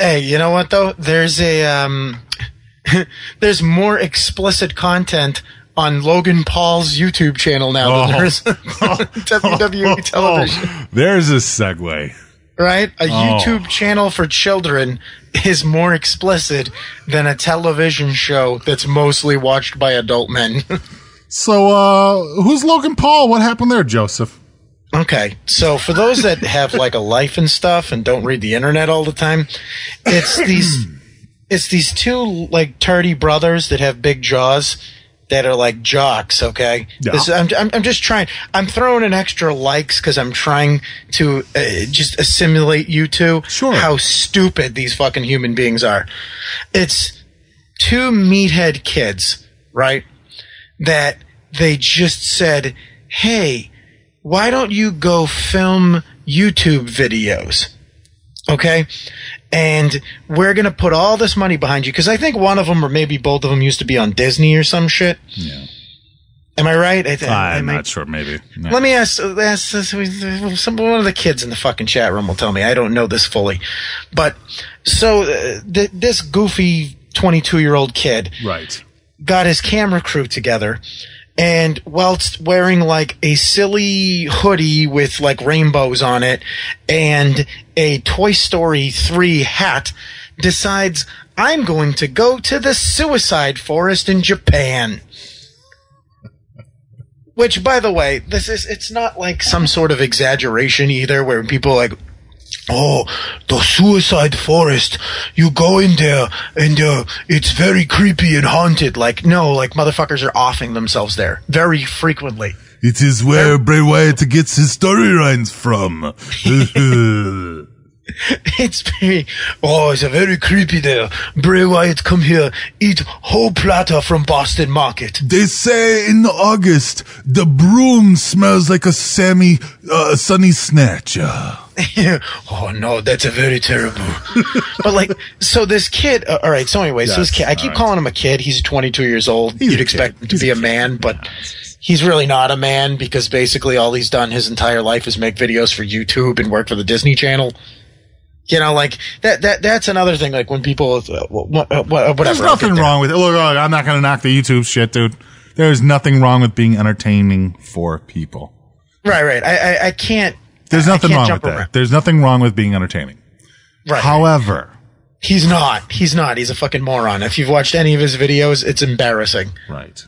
Hey, you know what though? There's there's more explicit content on Logan Paul's YouTube channel now than there's WWE television. There's a segue. Right? A YouTube channel for children is more explicit than a television show that's mostly watched by adult men. So, who's Logan Paul? What happened there, Joseph? Okay, so for those that have like a life and stuff and don't read the internet all the time, it's these two like turdy brothers that have big jaws that are like jocks. Okay, yeah. I'm just trying. I'm throwing in extra likes because I'm trying to just assimilate you two. Sure. How stupid these fucking human beings are. It's two meathead kids, right? That they just said, "Hey, why don't you go film YouTube videos?" Okay? And we're going to put all this money behind you. Because I think one of them or maybe both of them used to be on Disney or some shit. Yeah. Am I right? I'm not sure. Maybe. No. Let me ask one of the kids in the fucking chat room will tell me. I don't know this fully. But so this goofy 22-year-old kid right. got his camera crew together. And whilst wearing like a silly hoodie with like rainbows on it and a Toy Story 3 hat, decides, I'm going to go to the suicide forest in Japan. Which, by the way, it's not like some sort of exaggeration either where people are like, oh, the suicide forest. You go in there and it's very creepy and haunted. Like, no, like motherfuckers are offing themselves there very frequently. It is where Bray Wyatt gets his storylines from. It's very creepy there. Bray Wyatt come here, eat whole platter from Boston Market. They say in August, the broom smells like a Sunny Snatch. Oh no, that's a very terrible. But like, so this kid, all right. So anyway, so this kid, I keep calling him a kid. He's 22 years old. You'd expect him to be a man, but he's really not a man because basically all he's done his entire life is make videos for YouTube and work for the Disney Channel. You know, like that's another thing. Like when people, whatever. There's nothing wrong with it. Look, I'm not going to knock the YouTube shit, dude. There's nothing wrong with being entertaining for people. Right. I can't. There's nothing wrong with that. There's nothing wrong with being entertaining. Right. However, he's not. He's a fucking moron. If you've watched any of his videos, it's embarrassing. Right.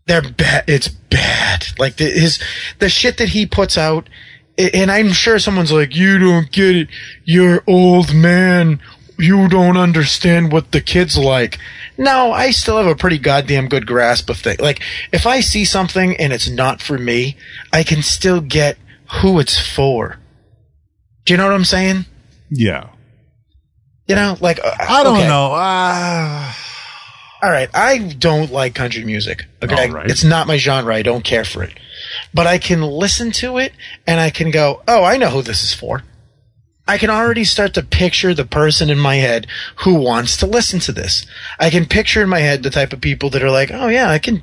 They're bad. It's bad. Like the shit that he puts out. And I'm sure someone's like, you don't get it. You're old man. You don't understand what the kids like. No, I still have a pretty goddamn good grasp of things. Like, if I see something and it's not for me, I can still get who it's for. Do you know what I'm saying? Yeah. You know, like, I don't know. All right. I don't like country music. Okay. Right. It's not my genre. I don't care for it. But I can listen to it and I can go, oh, I know who this is for. I can already start to picture the person in my head who wants to listen to this. I can picture in my head the type of people that are like, oh yeah, I can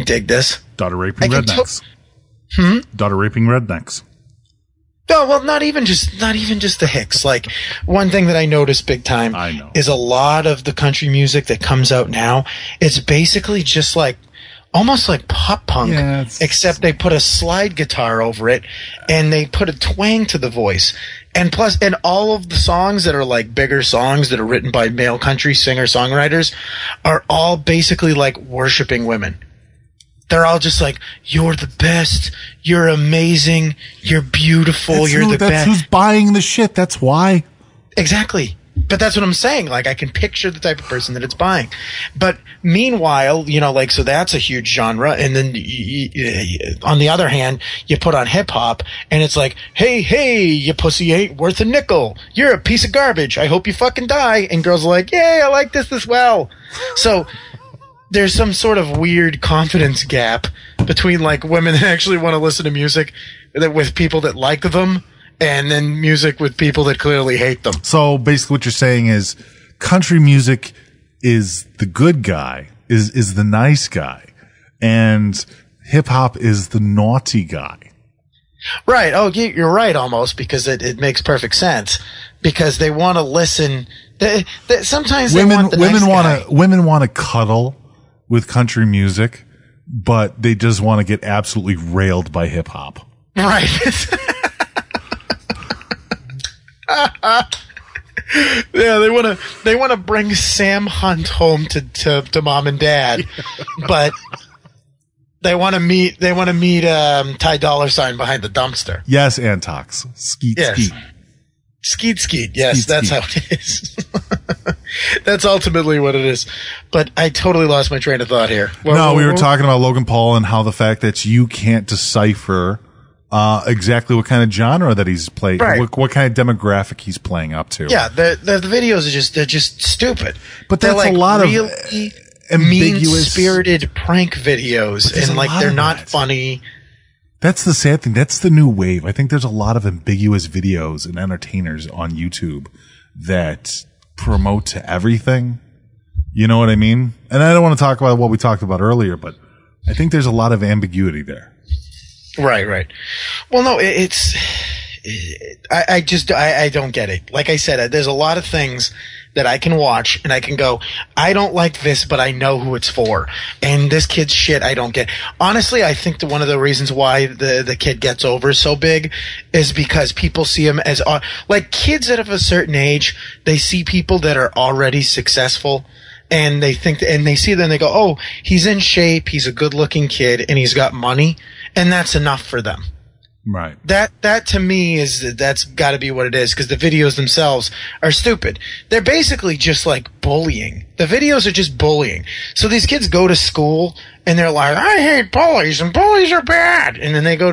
dig this. Daughter raping rednecks. Daughter raping rednecks. No, well, not even just the hicks. Like, one thing that I noticed big time is a lot of the country music that comes out now, it's basically just like, almost like pop punk, except they put a slide guitar over it and they put a twang to the voice. And plus, and all of the songs that are like bigger songs that are written by male country singer-songwriters are all basically like worshiping women. They're all just like, you're the best, you're amazing, you're beautiful, you're the best. That's who's buying the shit, that's why. Exactly. But that's what I'm saying. Like, I can picture the type of person that it's buying. But meanwhile, you know, like, so that's a huge genre. And then on the other hand, you put on hip hop and it's like, hey, you pussy ain't worth a nickel. You're a piece of garbage. I hope you fucking die. And girls are like, yay, I like this as well. So there's some sort of weird confidence gap between like women that actually want to listen to music with people that like them, and then music with people that clearly hate them. So basically what you're saying is country music is the good guy, is the nice guy, and hip hop is the naughty guy. Right. Oh, you're right almost, because it makes perfect sense. because they want to listen. Sometimes women want to cuddle with country music, but they just want to get absolutely railed by hip hop. Right. Yeah, they want to bring Sam Hunt home to mom and dad, but they want to meet Ty Dolla $ign behind the dumpster. Yes, Antox. Skeet. Skeet. Yes, that's how it is. That's ultimately what it is. But I totally lost my train of thought here. We were talking about Logan Paul and how the fact that you can't decipher exactly what kind of genre that he's playing, right. what kind of demographic he's playing up to. Yeah, the videos are just stupid. But that's like a lot really of mean-spirited prank videos, and like they're not funny. That's the sad thing. That's the new wave. I think there's a lot of ambiguous videos and entertainers on YouTube that promote to everything. You know what I mean? And I don't want to talk about what we talked about earlier, but I think there's a lot of ambiguity there. Right. Well, no, I don't get it. Like I said, there's a lot of things that I can watch and I can go, I don't like this, but I know who it's for. And this kid's shit I don't get. Honestly, I think that one of the reasons why the kid gets over so big is because people see him as, like kids that of a certain age, they see people that are already successful and they think, and they see them and they go, oh, he's in shape, he's a good looking kid and he's got money, and that's enough for them. Right. That to me that's got to be what it is, because the videos themselves are stupid. They're basically just like bullying. The videos are just bullying. So these kids go to school and they're like, I hate bullies and bullies are bad. And then they go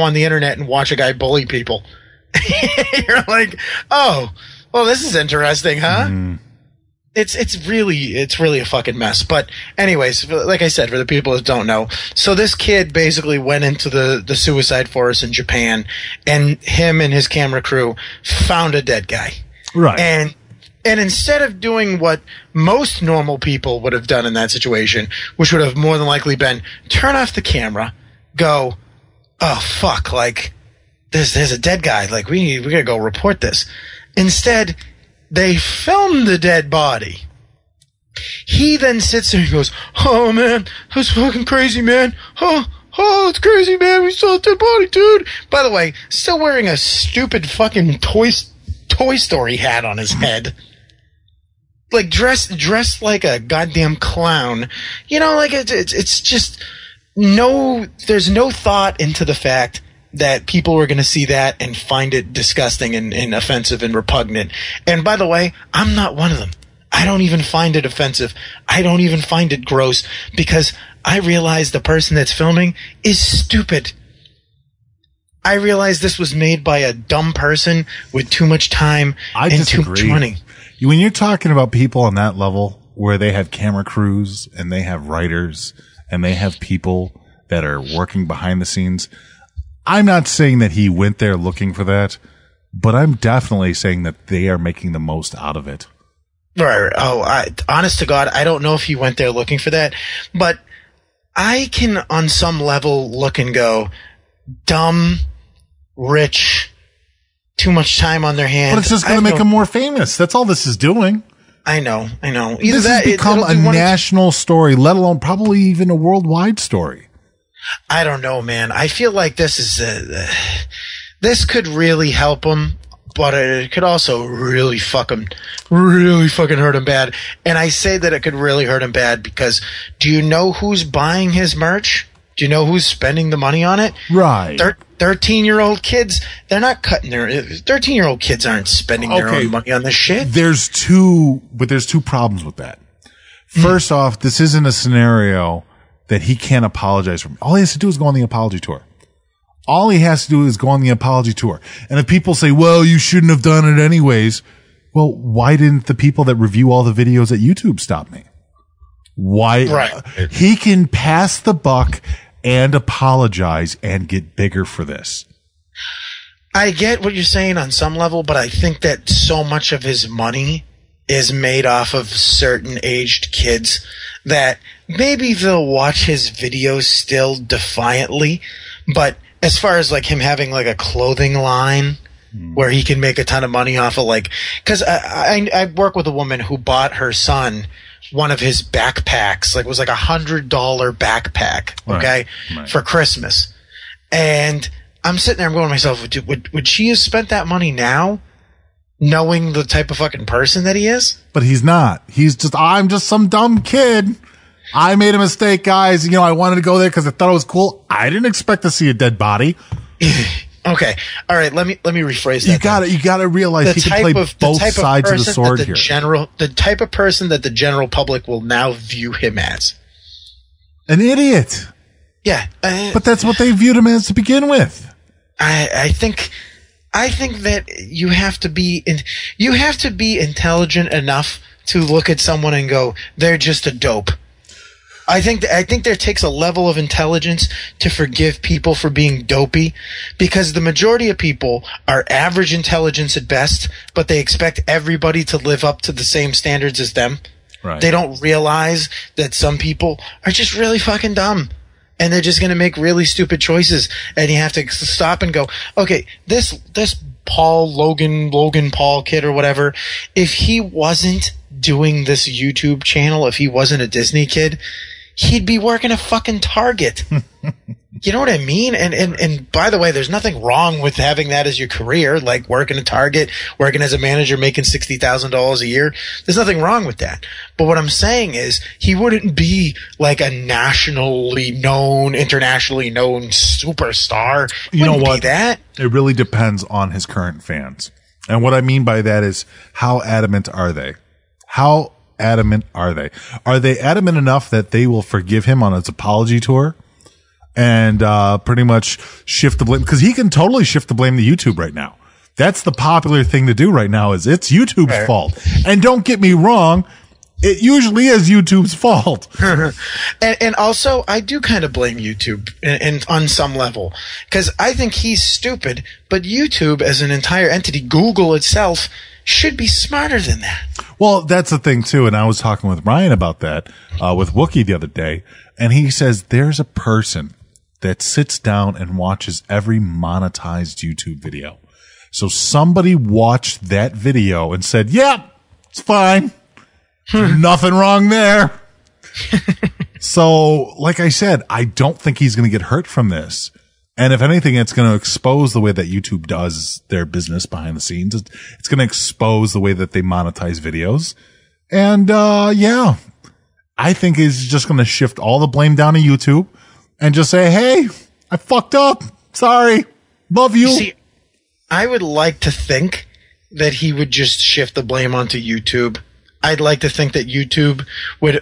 on the internet and watch a guy bully people. You're like, oh, well, this is interesting, huh? Mm. It's really a fucking mess. But anyways, like I said, for the people that don't know, so this kid basically went into the suicide forest in Japan, and him and his camera crew found a dead guy. Right. And instead of doing what most normal people would have done in that situation, which would have more than likely been turn off the camera, go, oh fuck, like there's a dead guy, like we gotta go report this. Instead, they film the dead body. He then sits there and goes, oh man, that's fucking crazy, man. Oh, it's crazy, man. We saw a dead body, dude. By the way, still wearing a stupid fucking Toy Story hat on his head. Like dressed like a goddamn clown. You know, like it's just there's no thought into the fact that people were going to see that and find it disgusting and offensive and repugnant. And by the way, I'm not one of them. I don't even find it offensive. I don't even find it gross, because I realize the person that's filming is stupid. I realize this was made by a dumb person with too much time and too much money. When you're talking about people on that level where they have camera crews and they have writers and they have people that are working behind the scenes, I'm not saying that he went there looking for that, but I'm definitely saying that they are making the most out of it. Right. Oh, honest to God, I don't know if he went there looking for that, but I can on some level look and go, dumb, rich, too much time on their hands. But it's just going to make them more famous. That's all this is doing. I know. Either this has become a national story, let alone probably even a worldwide story. I don't know, man. I feel like this is this could really help him, but it could also really fucking hurt him bad. And I say that it could really hurt him bad because do you know who's buying his merch? Do you know who's spending the money on it? Right. 13-year-old kids, they're not cutting their 13-year-old kids aren't spending their own money on this shit. There's two problems with that. First off, this isn't a scenario that he can't apologize for. All he has to do is go on the apology tour. All he has to do is go on the apology tour. And if people say, well, you shouldn't have done it anyways, well, why didn't the people that review all the videos at YouTube stop me? Why? Right. He can pass the buck and apologize and get bigger for this. I get what you're saying on some level, but I think that so much of his money is made off of certain aged kids that maybe they'll watch his videos still defiantly, but as far as like him having like a clothing line where he can make a ton of money off of because I work with a woman who bought her son one of his backpacks, it was like $100 backpack, okay, for Christmas. And I'm sitting there, I'm going to myself, would she have spent that money now, knowing the type of fucking person that he is? But he's not. I'm just some dumb kid. I made a mistake, guys. I wanted to go there because I thought it was cool. I didn't expect to see a dead body. Okay. All right. Let me rephrase that. You gotta realize he can play both sides of the sword here. The type of person that the general public will now view him as. An idiot. Yeah. But that's what they viewed him as to begin with. I think that you have to be intelligent enough to look at someone and go, they're just a dope. I think there takes a level of intelligence to forgive people for being dopey, because the majority of people are average intelligence at best, but they expect everybody to live up to the same standards as them. Right. They don't realize that some people are just really fucking dumb, and they're just going to make really stupid choices, and you have to stop and go, okay, this Logan Paul kid or whatever, if he wasn't doing this YouTube channel, if he wasn't a Disney kid, he'd be working a fucking Target. You know what I mean? And by the way, there's nothing wrong with having that as your career, like working at Target, working as a manager, making $60,000 a year. There's nothing wrong with that. But what I'm saying is, he wouldn't be like a internationally known superstar. You know what? That. It really depends on his current fans. And what I mean by that is, how adamant are they? How adamant are they? Are they adamant enough that they will forgive him on his apology tour and pretty much shift the blame? Because he can totally shift the blame to YouTube right now. That's the popular thing to do right now, is it's YouTube's fault. And don't get me wrong, it usually is YouTube's fault. and also, I do kind of blame YouTube on some level, because I think he's stupid, but YouTube as an entire entity, Google itself, should be smarter than that. Well, that's the thing too, and I was talking with Ryan about that with WOOKIE the other day, and he says there's a person that sits down and watches every monetized YouTube video. So somebody watched that video and said, "Yep, it's fine, nothing wrong there." So, like I said, I don't think he's going to get hurt from this. And if anything, it's going to expose the way that YouTube does their business behind the scenes. It's going to expose the way that they monetize videos. And, yeah, I think he's just going to shift all the blame down to YouTube and just say, hey, I fucked up. Sorry. Love you. See, I would like to think that he would just shift the blame onto YouTube. I'd like to think that YouTube would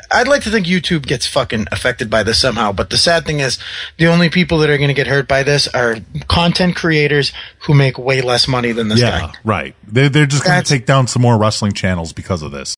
I'd like to think YouTube gets fucking affected by this somehow. But the sad thing is, the only people that are going to get hurt by this are content creators who make way less money than this guy. Yeah, right. They're just going to take down some more wrestling channels because of this.